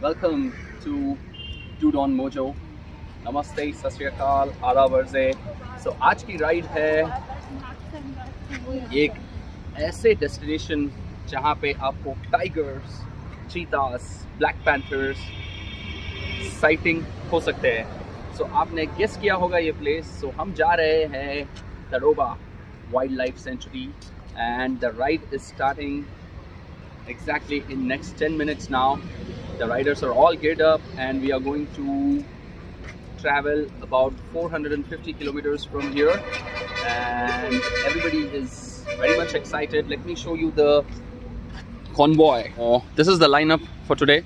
Welcome to Dude on Mojo. Namaste, Sat Shri Akal, Aadab Arze. So आज की ride है एक ऐसे डेस्टिनेशन जहाँ पे आपको tigers, cheetahs, black panthers sighting हो सकते हैं. सो आपने गेस किया होगा ये प्लेस. सो हम जा रहे हैं Tadoba wild life sanctuary and the ride is starting exactly in next 10 minutes now. The riders are all geared up and we are going to travel about 450 kilometers from here and everybody is very much excited. Let me show you the convoy. This is the lineup for today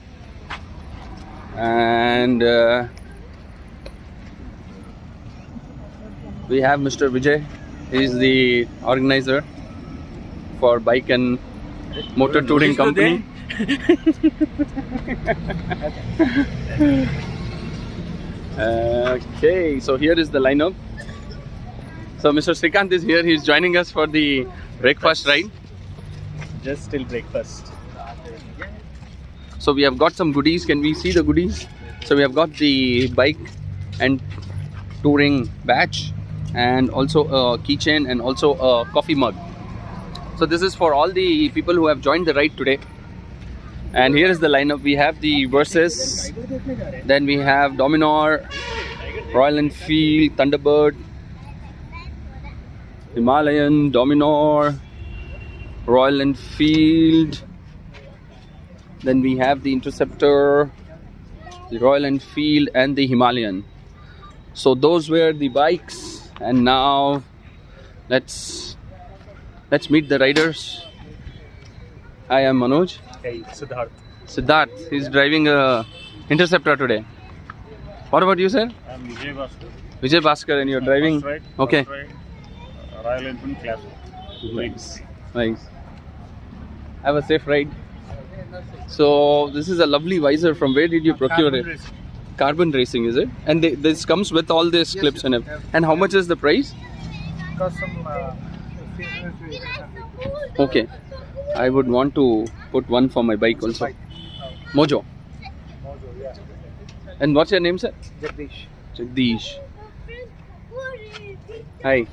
and we have Mr. Vijay. He is the organizer for bike and motor touring company. Okay, so here is the lineup. So Mr. Srikanth is here. He's joining us for the breakfast ride. Just till breakfast. So we have got some goodies. Can we see the goodies? So we have got the bike and touring badge and also a keychain and also a coffee mug. So this is for all the people who have joined the ride today. And here is the lineup. We have the Versus, then we have Dominar, Royal Enfield, Thunderbird, Himalayan, Dominar, Royal Enfield, then we have the Interceptor, the Royal Enfield and the Himalayan. So those were the bikes and now let's meet the riders. I am Manoj. Hey, Siddharth. Siddharth, he's driving a Interceptor today. What about you, sir? I'm Vijay Bhaskar. Vijay Bhaskar, and you're driving. First ride, Okay. First ride, Royal Enfield Classic. Nice. Nice. Have a safe ride. So this is a lovely visor. From where did you procure Carbon it? racing. Carbon Racing, is it? And this comes with all these clips and everything. And how much is the price? Got some Okay. I would want to put one for my bike also. Mojo. Mojo, yeah. And what's your name, sir? Jagdish. Jagdish. Hi.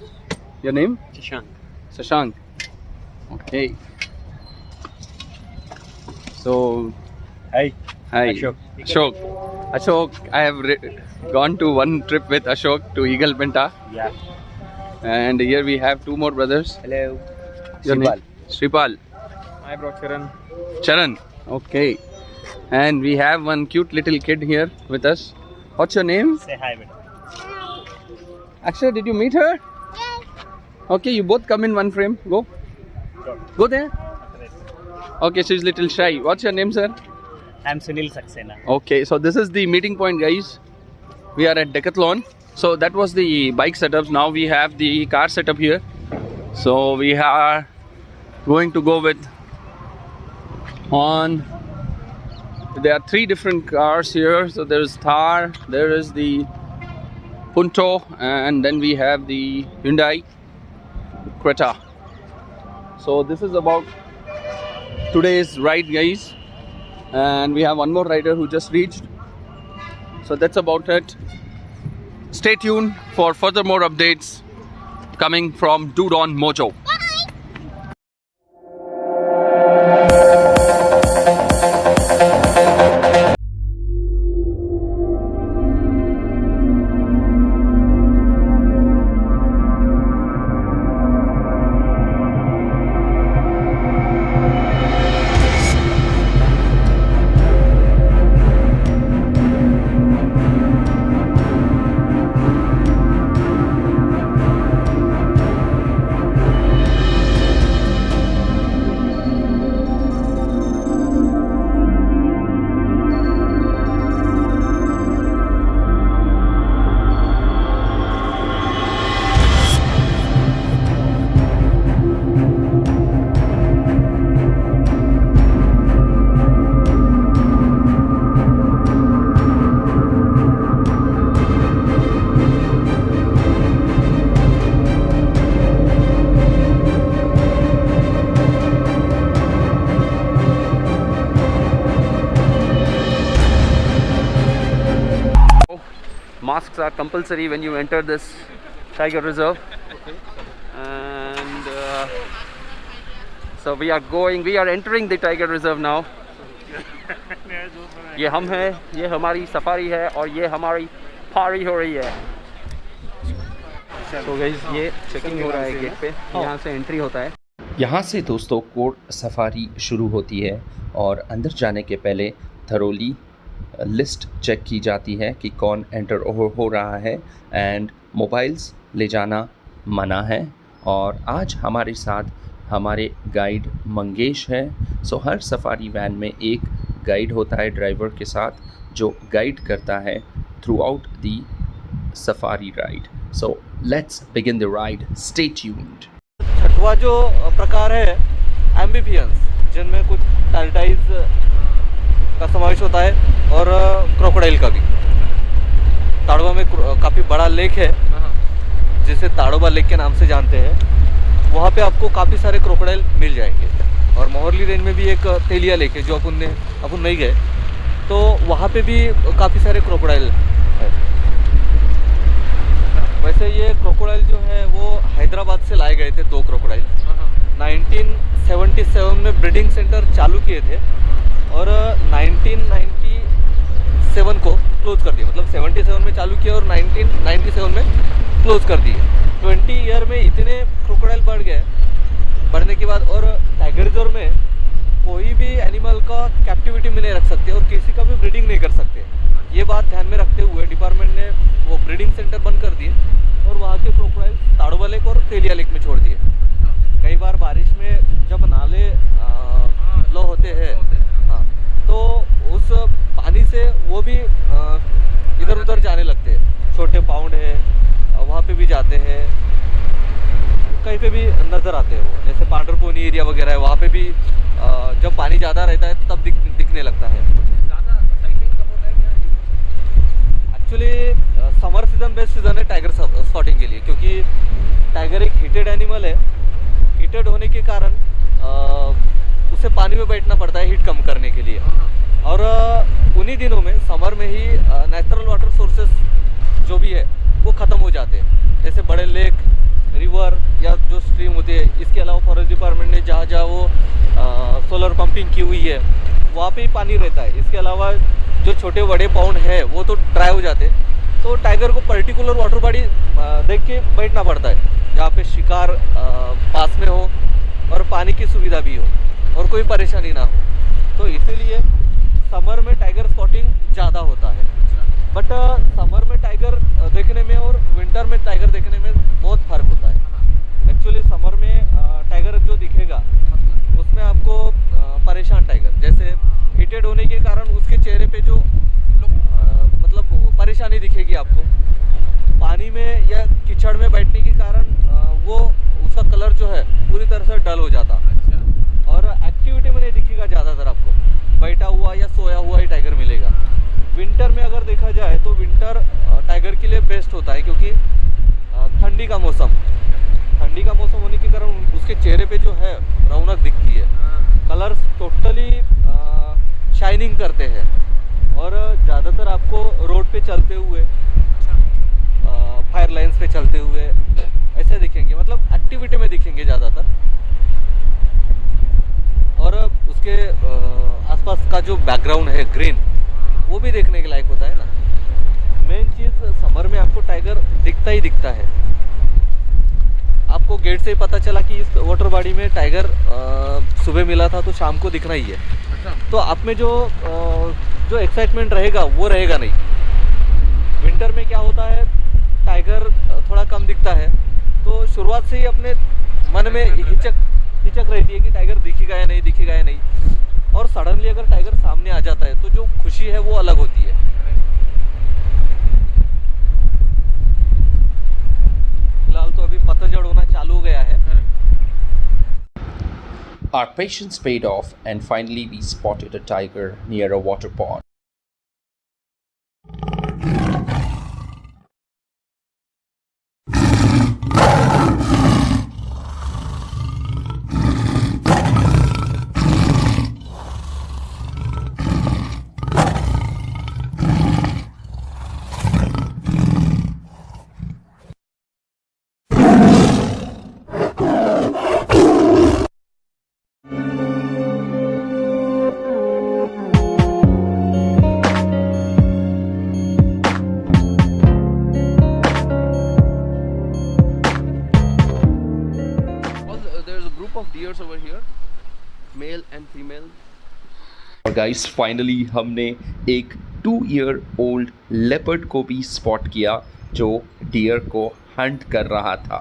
Your name? Shashank. Shashank. Okay. So, Hi. hi. Ashok. Ashok, I have gone to one trip with Ashok to Eagle Penta. Yeah. And here we have two more brothers. Hello. Your name? Sripal. I brought Charan. Charan. Okay. And we have one cute little kid here with us. What's your name? Say hi, beta. Akshay, did you meet her? Okay, you both come in one frame. Go. Go there. Okay, she's little shy. What's your name, sir? I'm Sunil Saxena. Okay, so this is the meeting point, guys. We are at Decathlon. So that was the bike setups. Now we have the car setup here. So we are going to go with there are three different cars here. So there is Thar, there is the Punto, and then we have the Hyundai Creta. So this is about today's ride, guys. And we have one more rider who just reached. So that's about it. Stay tuned for further more updates coming from Dude on Mojo. Masks are compulsory when you enter this tiger reserve. And so we are entering the tiger reserve now. ये हम हैं, ये हमारी safari है और ये हमारी फारी हो रही है. तो गाइस ये चेकिंग हो रहा है गेट पे, यहाँ से एंट्री होता है. यहाँ से दोस्तों कोर सफारी शुरू होती है और अंदर जाने के पहले थरोली लिस्ट चेक की जाती है कि कौन एंटर हो रहा है एंड मोबाइल्स ले जाना मना है. और आज हमारे साथ हमारे गाइड मंगेश है. सो हर सफारी वैन में एक गाइड होता है ड्राइवर के साथ, जो गाइड करता है through out the safari ride. So let's begin the ride. Stay tuned. छठवा जो प्रकार है एम्फीबियंस, जिनमें कुछ टर्टाइज का समावेश होता है और क्रोकोडाइल का भी. ताड़ोबा में काफ़ी बड़ा लेक है जिसे ताड़ोबा लेक के नाम से जानते हैं. वहाँ पे आपको काफ़ी सारे क्रोकोडाइल मिल जाएंगे. और मोहरली रेंज में भी एक तेलिया लेक है जो अपन नहीं गए, तो वहाँ पे भी काफ़ी सारे क्रोकोडाइल है. वैसे ये क्रोकोडाइल जो है वो हैदराबाद से लाए गए थे. 2 क्रोकोडाइल 1977 में ब्रीडिंग सेंटर चालू किए थे और 1997 को क्लोज कर दिया. मतलब 77 में चालू किया और 1997 में क्लोज कर दिए. 20 ईयर में इतने क्रोकोडाइल बढ़ने के बाद, और टाइगर रिजर्व में कोई भी एनिमल का कैप्टिविटी में नहीं रख सकते और किसी का भी ब्रीडिंग नहीं कर सकते. ये बात ध्यान में रखते हुए डिपार्टमेंट ने वो ब्रीडिंग सेंटर बंद कर दिए और वहाँ के क्रोकोडाइल ताड़ोबा लेक और तेलिया लेक में छोड़ दिए. कई बार बारिश में जब नाले लो होते हैं, हाँ, तो उस पानी से वो भी इधर उधर जाने लगते हैं. छोटे पाउंड है वहाँ पे भी जाते हैं, कहीं पे भी नज़र आते हैं वो. जैसे पांडरपोनी एरिया वगैरह है, वहाँ पे भी जब पानी ज़्यादा रहता है तब दिखने लगता है. Actually summer season best season है टाइगर स्पॉटिंग के लिए, क्योंकि टाइगर एक हीटेड एनिमल है. हीटेड होने के कारण उसे पानी में बैठना पड़ता है हीट कम करने के लिए. और उन्हीं दिनों में समर में ही नेचुरल वाटर सोर्सेस जो भी है वो ख़त्म हो जाते हैं. जैसे बड़े लेक, रिवर या जो स्ट्रीम होती है. इसके अलावा फॉरेस्ट डिपार्टमेंट ने जहाँ वो सोलर पंपिंग की हुई है वहाँ पे ही पानी रहता है. इसके अलावा जो छोटे बड़े पाउंड है वो तो ड्राई हो जाते हैं. तो टाइगर को पर्टिकुलर वाटर बॉडी देख के बैठना पड़ता है जहाँ पे शिकार पास में हो और पानी की सुविधा भी हो और कोई परेशानी ना हो. तो इसीलिए समर में टाइगर स्पॉटिंग ज़्यादा होता है. बट समर में टाइगर देखने में और विंटर में टाइगर देखने में बहुत फ़र्क होता है. एक्चुअली समर में टाइगर जो दिखेगा उसमें आपको परेशान टाइगर, जैसे हीटेड होने के कारण उसके चेहरे पे जो मतलब परेशानी दिखेगी आपको. पानी में या कीचड़ में बैठने के कारण वो उसका कलर जो है पूरी तरह से डल हो जाता. और एक्टिविटी में नहीं दिखेगा ज़्यादातर. आपको बैठा हुआ या सोया हुआ ही टाइगर मिलेगा. विंटर में अगर देखा जाए तो विंटर टाइगर के लिए बेस्ट होता है, क्योंकि ठंडी का मौसम होने के कारण उसके चेहरे पे जो है रौनक दिखती है. कलर्स टोटली शाइनिंग करते हैं और ज़्यादातर आपको रोड पे चलते हुए, फायर लाइन्स पे चलते हुए ऐसे दिखेंगे. मतलब एक्टिविटी में दिखेंगे ज़्यादातर. और उसके आसपास का जो बैकग्राउंड है ग्रीन, वो भी देखने के लायक होता है ना. मेन चीज़ समर में आपको टाइगर दिखता ही दिखता है. आपको गेट से ही पता चला कि इस वाटर बॉडी में टाइगर सुबह मिला था तो शाम को दिखना ही है. तो आप में जो एक्साइटमेंट रहेगा वो रहेगा नहीं. विंटर में क्या होता है, टाइगर थोड़ा कम दिखता है तो शुरुआत से ही अपने मन में हिचक रहती है कि टाइगर दिखेगा या नहीं. और सडनली अगर टाइगर सामने आ जाता है तो जो खुशी है वो अलग होती है. फिलहाल तो अभी पतझड़ होना चालू हो गया है. Our patience paid off and finally we spotted a tiger near a water pond. deers over here, male and female. और गाइस फाइनली हमने एक 2-year-old लेपर्ड को भी स्पॉट किया जो डियर को हंट कर रहा था।